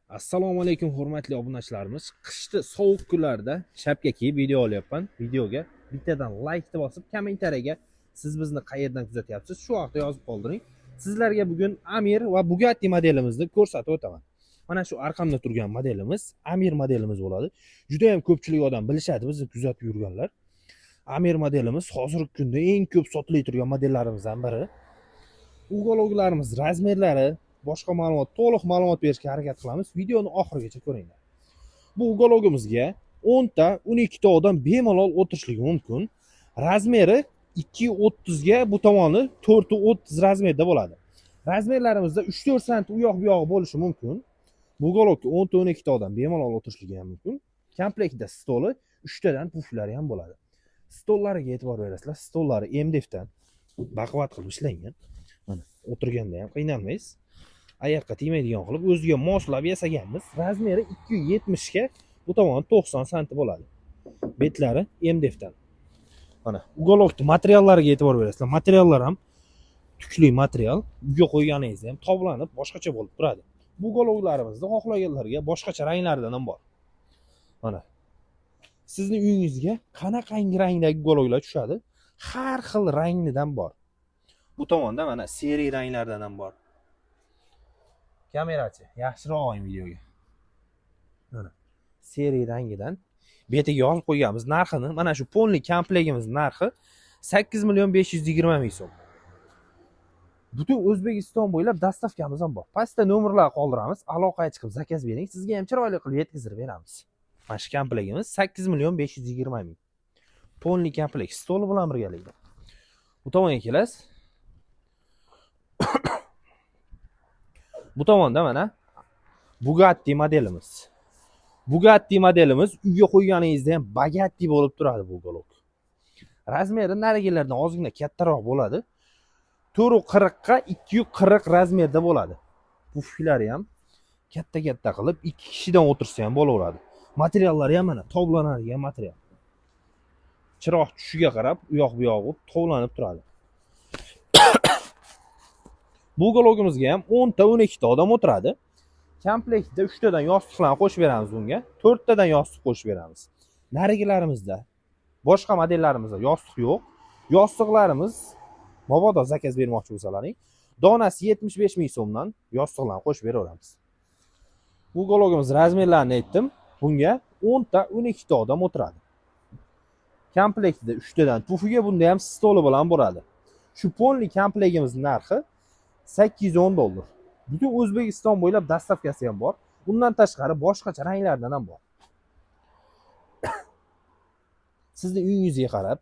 Assalomu alaykum hurmatli obunachilarimiz. Qishda sovuq kunlarda shapka kiyib video olyapman. Videoga bittadan like bosib, kommentariyaga siz bizni qayerdan kuzatyapsiz shu haqda yozib qoldiring. Sizlarga bugun Amir va Bugatti modelimizni ko'rsatib o'taman. Mana shu arqamda turgan modelimiz Amir modelimiz bo'ladi. Juda ham ko'pchilik odam bilishadi, bizni kuzatib yurganlar. Amir modelimiz hozirgi kunda eng ko'p sotilib turgan modellarimizdan biri. Uyg'unliklarimiz, razmerlari, boshqa ma'lumot, to'liq ma'lumot berishga harakat qilamiz. Videoni oxirigacha ko'ringlar. Bu uyg'unligimizga 10 ta, 12 ta odam bemalol o'tirishligi mumkin. Razmeri 2.30 ga, bu tomoni 4.30 razmerda bo'ladi. Razmerlarimizda 3-4 sant u yoq bu yog'i bo'lishi mumkin. Bu uyg'unlikka 10 ta, 12 ta odam bemalol o'tirishligi ham mumkin. Komplektda stoli 3 tadan puflari ham bo'ladi. Stollariga e'tibor berasizlar. Stollari MDFdan baquvvat qilib ishlangan. Mana o'tirganda ham qiynalmaysiz. Oyoqqa tegmaydigan qilib o'ziga moslab yasaganmiz. Razmeri 270 ga, bu tomoni 90 santi bo'ladi. Betlari MDFdan. Mana ugolovni materiallariga e'tibor berasizlar. Materiallar ham tukli material. Uyga qo'yganingizda ham toblanib boshqacha bo'lib turadi. Bu ugolovlarimizda xohlaganlarga boshqacha ranglardan ham bor. Mana sizning uyingizga qanaqangi rangdagi ugolovlar tushadi? Har xil rangidan bor. Bu tomonda mana seriy ranglardan ham bor. Kamerachi, yaxshiroq oling videoga. Mana seriy rangidan betiga yozib qo'yganmiz narxini. Mana shu polni komplegimiz narxi 8.520 ming so'm. Butun O'zbekiston bo'ylab dastavkamiz ham bor. Pastda nomerlar qoldiramiz. Aloqaga chiqib zakaz bering. Sizga ham chiroyli qilib yetkazib beramiz. Mana shu komplegimiz 8.520 ming. Polni komplekt stoli bilan birgalikda. Bu tomonga kelasiz. Bu tomonda mana Bugatti modelimiz. Bugatti modelimiz uyga qo'yganingizda ham Bugatti bo'lib turadi bu uyg'unlik. Razmeri narigilardan ozgina kattaroq bo'ladi. 440 ga 240 razmerda bo'ladi. Bu filari ham katta-katta qilib 2 kishidan o'tirsa ham bo'laveradi. Materiallari ham mana toblanadigan material. Chiroq tushiga qarab u yoq bu yog'i tovlanib turadi. Bu uyg'unligimizga ham 10 ta, 12 ta odam o'tiradi. Komplektda 3 tadan yostiqlarni qo'shib beramiz bunga. 4 tadan yostiq qo'shib beramiz. Narigilarimizda boshqa modellarimizda yostiq yo'q. Yostiqlarimiz mabodo zakaz bermoqchi bo'lsalaring, donasi 75 ming so'mdan yostiqlarni qo'shib beraveramiz. Bu uyg'unligimiz razmerlarini aytdim. Bunga 10 ta, 12 ta odam o'tiradi. Komplektda 3 tadan pufiga, bunda ham stoli bilan bo'ladi. Shu polni komplegimiz narxi 810 dollar. Butun O'zbekiston bo'ylab dastavkasi ham bor. Bundan tashqari boshqacha ranglardan ham bor. Sizning uyingizga qarab,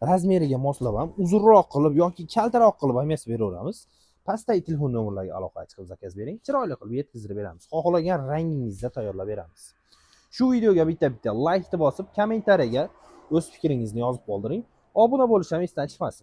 razmeriga moslab ham uzunroq qilib yoki kaltaroq qilib ham yasab beraveramiz. Pastdagi telefon nomerlariga aloqaga chiqib zakaz bering. Chiroyli qilib yetkazib beramiz. Xohlagan rangingizda tayyorlab beramiz. Shu videoga bitta like bosib, kommentariyaga o'z fikringizni yozib qoldiring. Obuna bo'lishni esdan chiqmasin.